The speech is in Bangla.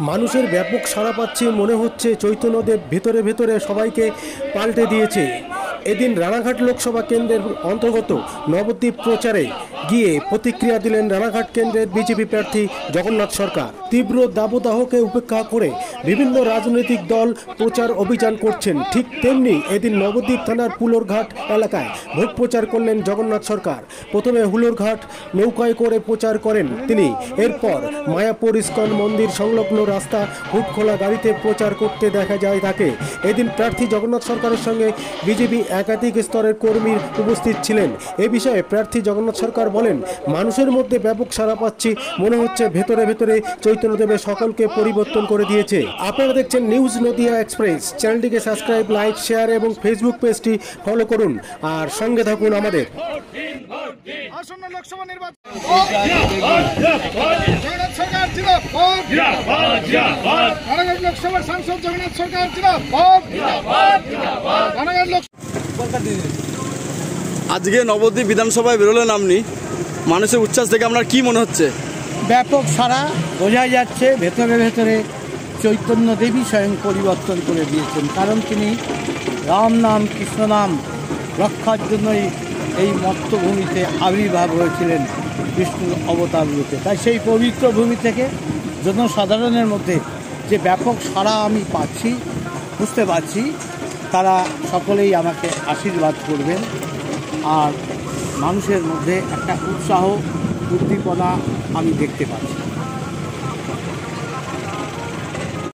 মানুষের ব্যাপক সাড়া পাচ্ছে, মনে হচ্ছে চৈতন্যদেব ভেতরে ভেতরে সবাইকে পাল্টে দিয়েছে। এদিন রানাঘাট লোকসভা কেন্দ্রের অন্তর্গত নবদ্বীপ প্রচারে গিয়ে প্রতিক্রিয়া দিলেন রানাঘাট কেন্দ্রের বিজেপি প্রার্থী জগন্নাথ সরকার। তীব্র দাবদাহকে উপেক্ষা করে বিভিন্ন রাজনৈতিক দল প্রচার অভিযান করছেন, ঠিক তেমনি এদিন নবদ্বীপ থানার পুলরঘাট এলাকায় ভোট প্রচার করলেন জগন্নাথ সরকার। প্রথমে হুলোরঘাট নৌকায় করে প্রচার করেন তিনি, এরপর মায়াপুর ইস্কন মন্দির সংলগ্ন রাস্তা হুটখোলা গাড়িতে প্রচার করতে দেখা যায় তাকে। এদিন প্রার্থী জগন্নাথ সরকারের সঙ্গে বিজেপি একাধিক স্তরের কর্মী উপস্থিত ছিলেন। এ বিষয়ে প্রার্থী জগন্নাথ সরকার বলেন, মানুষের মধ্যে ব্যাপক সাড়া পাচ্ছি, মনে হচ্ছে ভেতরে ভেতরে চৈতন্যদেবের সকলকে পরিবর্তন করে দিয়েছে। আপনারা দেখছেন নিউজ নদিয়া এক্সপ্রেস। চ্যানেলটিকে সাবস্ক্রাইব, লাইক, শেয়ার এবং ফেসবুক পেজটি ফলো করুন আর সঙ্গে থাকুন আমাদের। আসন্ন লোকসভা নির্বাচন জগন্নাথ সরকার জিন্দাবাদ, রানাঘাট লোকসভার সাংসদ জগন্নাথ সরকার জিন্দাবাদ, রানাঘাট আজকে নবদ্বীপ বিধানসভায় বেরোলেন আপনি, মানুষের উচ্ছ্বাস দেখে আপনার কি মনে হচ্ছে? ব্যাপক সারা বোঝা যাচ্ছে, ভেতরে ভেতরে চৈতন্য দেবী স্বয়ং পরিবর্তন করে দিয়েছেন। কারণ তিনি রাম নাম কৃষ্ণ নাম রক্ষার জন্যই এই মর্তভূমিতে আবির্ভাব হয়েছিলেন বিষ্ণুর অবতার রূপে। তাই সেই পবিত্র ভূমি থেকে জনসাধারণের মধ্যে যে ব্যাপক সাড়া আমি পাচ্ছি, বুঝতে পারছি তারা সকলেই আমাকে আশীর্বাদ করবেন। আর মানুষের মধ্যে একটা উৎসাহ উদ্দীপনা আমি দেখতে পাচ্ছি।